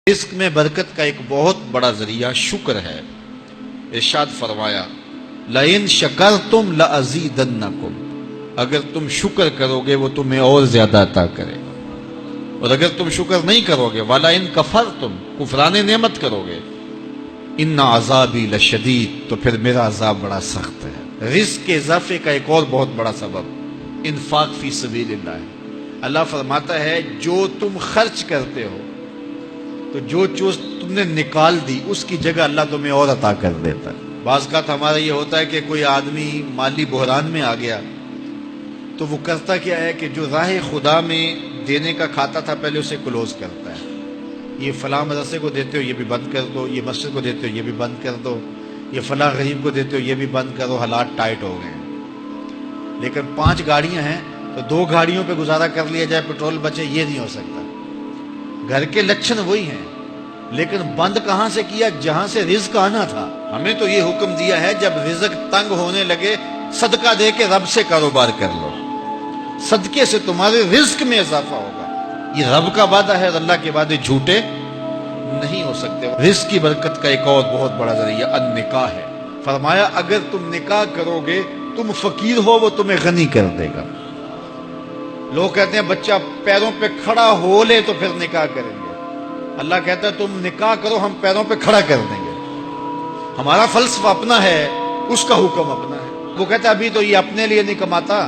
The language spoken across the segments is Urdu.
رزق میں برکت کا ایک بہت بڑا ذریعہ شکر ہے۔ ارشاد فرمایا لَإِن شَكَرْتُمْ لَأَزِيدَنَّكُمْ، اگر تم شکر کرو گے وہ تمہیں اور زیادہ عطا کرے گا، اور اگر تم شکر نہیں کرو گے وَلَئِن كَفَرْتُمْ، کفران نعمت کرو گے، إِنَّ عَذَابِي لَشَدِيدٌ، تو پھر میرا عذاب بڑا سخت ہے۔ رزق کے اضافے کا ایک اور بہت بڑا سبب انفاق فی سبیل اللہ ہے۔ اللہ فرماتا ہے جو تم خرچ کرتے ہو تو جو چیز تم نے نکال دی اس کی جگہ اللہ تمہیں اور عطا کر دیتا ہے۔ بعض کا ہمارا یہ ہوتا ہے کہ کوئی آدمی مالی بحران میں آ گیا تو وہ کرتا کیا ہے کہ جو راہ خدا میں دینے کا کھاتا تھا پہلے اسے کلوز کرتا ہے، یہ فلاں مدرسے کو دیتے ہو یہ بھی بند کر دو، یہ مسجد کو دیتے ہو یہ بھی بند کر دو، یہ فلاں غریب کو دیتے ہو یہ بھی بند کرو، حالات ٹائٹ ہو گئے ہیں۔ لیکن 5 گاڑیاں ہیں تو 2 گاڑیوں پہ گزارا کر لیا جائے، پیٹرول بچے، یہ نہیں ہو سکتا۔ گھر کے لچھن وہی ہیں لیکن بند کہاں سے کیا؟ جہاں سے رزق آنا تھا۔ ہمیں تو یہ حکم دیا ہے جب رزق تنگ ہونے لگے صدقہ دے کے رب سے کاروبار کر لو، صدقے سے تمہارے رزق میں اضافہ ہوگا۔ یہ رب کا وعدہ ہے اور اللہ کے وعدے جھوٹے نہیں ہو سکتے۔ رزق کی برکت کا ایک اور بہت بڑا ذریعہ النکاح ہے۔ فرمایا اگر تم نکاح کرو گے، تم فقیر ہو وہ تمہیں غنی کر دے گا۔ لوگ کہتے ہیں بچہ پیروں پہ کھڑا ہو لے تو پھر نکاح کریں گے، اللہ کہتا ہے تم نکاح کرو ہم پیروں پہ کھڑا کر دیں گے۔ ہمارا فلسفہ اپنا ہے، اس کا حکم اپنا ہے۔ وہ کہتا ہے ابھی تو یہ اپنے لیے نہیں کماتا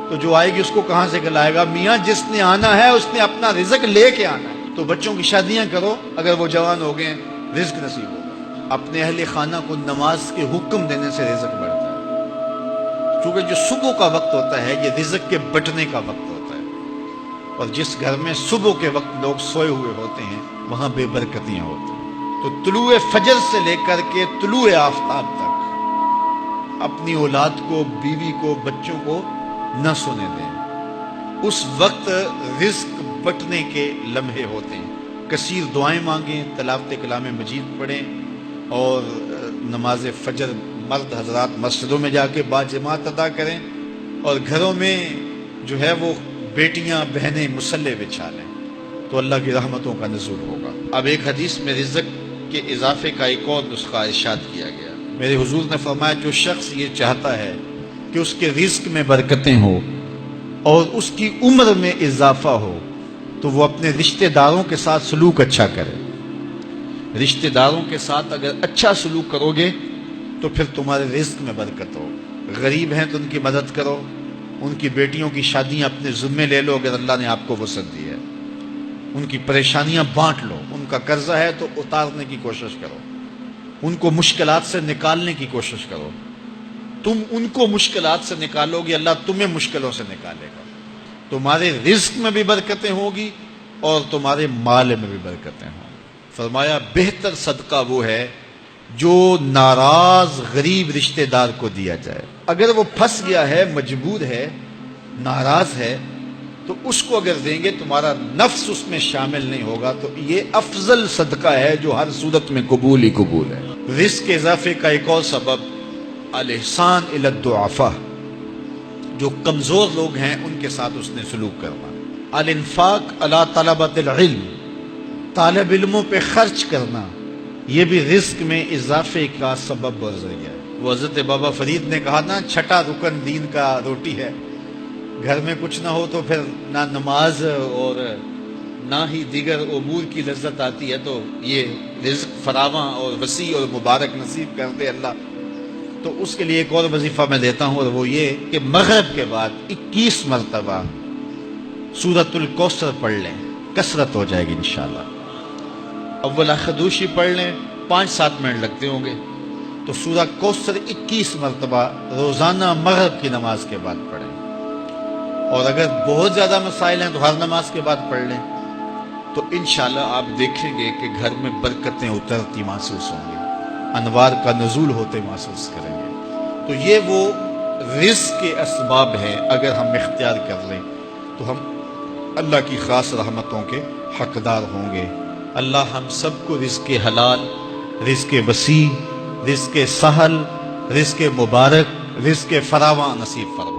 تو جو آئے گی اس کو کہاں سے کھلائے گا؟ میاں جس نے آنا ہے اس نے اپنا رزق لے کے آنا ہے۔ تو بچوں کی شادیاں کرو، اگر وہ جوان ہو گئے رزق نصیب ہوگا۔ اپنے اہل خانہ کو نماز کے حکم دینے سے رزق بڑھتا ہے، کیونکہ جو صبح کا وقت ہوتا ہے یہ رزق کے بٹنے کا وقت ہوتا ہے، اور جس گھر میں صبح کے وقت لوگ سوئے ہوئے ہوتے ہیں وہاں بے برکتیاں ہوتی ہیں۔ تو طلوع فجر سے لے کر کے طلوع آفتاب تک اپنی اولاد کو، بیوی کو، بچوں کو نہ سونے دیں۔ اس وقت رزق بٹنے کے لمحے ہوتے ہیں۔ کثیر دعائیں مانگیں، تلاوت کلام مجید پڑھیں، اور نماز فجر مرد حضرات مسجدوں میں جا کے باجماعت ادا کریں، اور گھروں میں جو ہے وہ بیٹیاں بہنیں مصلے بچھا لیں تو اللہ کی رحمتوں کا نزول ہوگا۔ اب ایک حدیث میں رزق کے اضافے کا ایک اور نسخہ ارشاد کیا گیا۔ میرے حضور نے فرمایا جو شخص یہ چاہتا ہے کہ اس کے رزق میں برکتیں ہوں اور اس کی عمر میں اضافہ ہو تو وہ اپنے رشتہ داروں کے ساتھ سلوک اچھا کرے۔ رشتہ داروں کے ساتھ اگر اچھا سلوک کرو گے تو پھر تمہارے رزق میں برکت ہو۔ غریب ہیں تو ان کی مدد کرو، ان کی بیٹیوں کی شادیاں اپنے ذمے لے لو اگر اللہ نے آپ کو وسعت دی ہے، ان کی پریشانیاں بانٹ لو، ان کا قرضہ ہے تو اتارنے کی کوشش کرو، ان کو مشکلات سے نکالنے کی کوشش کرو۔ تم ان کو مشکلات سے نکالو گے، اللہ تمہیں مشکلوں سے نکالے گا۔ تمہارے رزق میں بھی برکتیں ہوگی اور تمہارے مال میں بھی برکتیں ہوں گی۔ فرمایا بہتر صدقہ وہ ہے جو ناراض غریب رشتہ دار کو دیا جائے۔ اگر وہ پھنس گیا ہے، مجبور ہے، ناراض ہے، تو اس کو اگر دیں گے تمہارا نفس اس میں شامل نہیں ہوگا، تو یہ افضل صدقہ ہے جو ہر صورت میں قبول ہی قبول ہے۔ رزق کے اضافے کا ایک اور سبب الاحسان الی الضعفاء، جو کمزور لوگ ہیں ان کے ساتھ اس نے سلوک کرنا۔ الانفاق علی طلبۃ العلم، طالب علموں پہ خرچ کرنا، یہ بھی رزق میں اضافے کا سبب اور ذریعہ ہے۔ وہ حضرت بابا فرید نے کہا نا 6واں رکن دین کا روٹی ہے۔ گھر میں کچھ نہ ہو تو پھر نہ نماز اور نہ ہی دیگر امور کی لذت آتی ہے، تو یہ رزق فراواں اور وسیع اور مبارک نصیب کر دے اللہ۔ تو اس کے لیے ایک اور وظیفہ میں دیتا ہوں، اور وہ یہ کہ مغرب کے بعد 21 مرتبہ سورۃ الکوثر پڑھ لیں، کثرت ہو جائے گی انشاءاللہ۔ اول خدوشی پڑھ لیں، 5-7 منٹ لگتے ہوں گے، تو سورہ کوثر 21 مرتبہ روزانہ مغرب کی نماز کے بعد پڑھیں، اور اگر بہت زیادہ مسائل ہیں تو ہر نماز کے بعد پڑھ لیں، تو انشاءاللہ آپ دیکھیں گے کہ گھر میں برکتیں اترتی محسوس ہوں گی، انوار کا نزول ہوتے محسوس کریں گے۔ تو یہ وہ رزق کے اسباب ہیں، اگر ہم اختیار کر لیں تو ہم اللہ کی خاص رحمتوں کے حقدار ہوں گے۔ اللہ ہم سب کو رزق حلال، رزق وسیع، رزق سہل، رزق مبارک، رزق فراواں نصیب فرمائے۔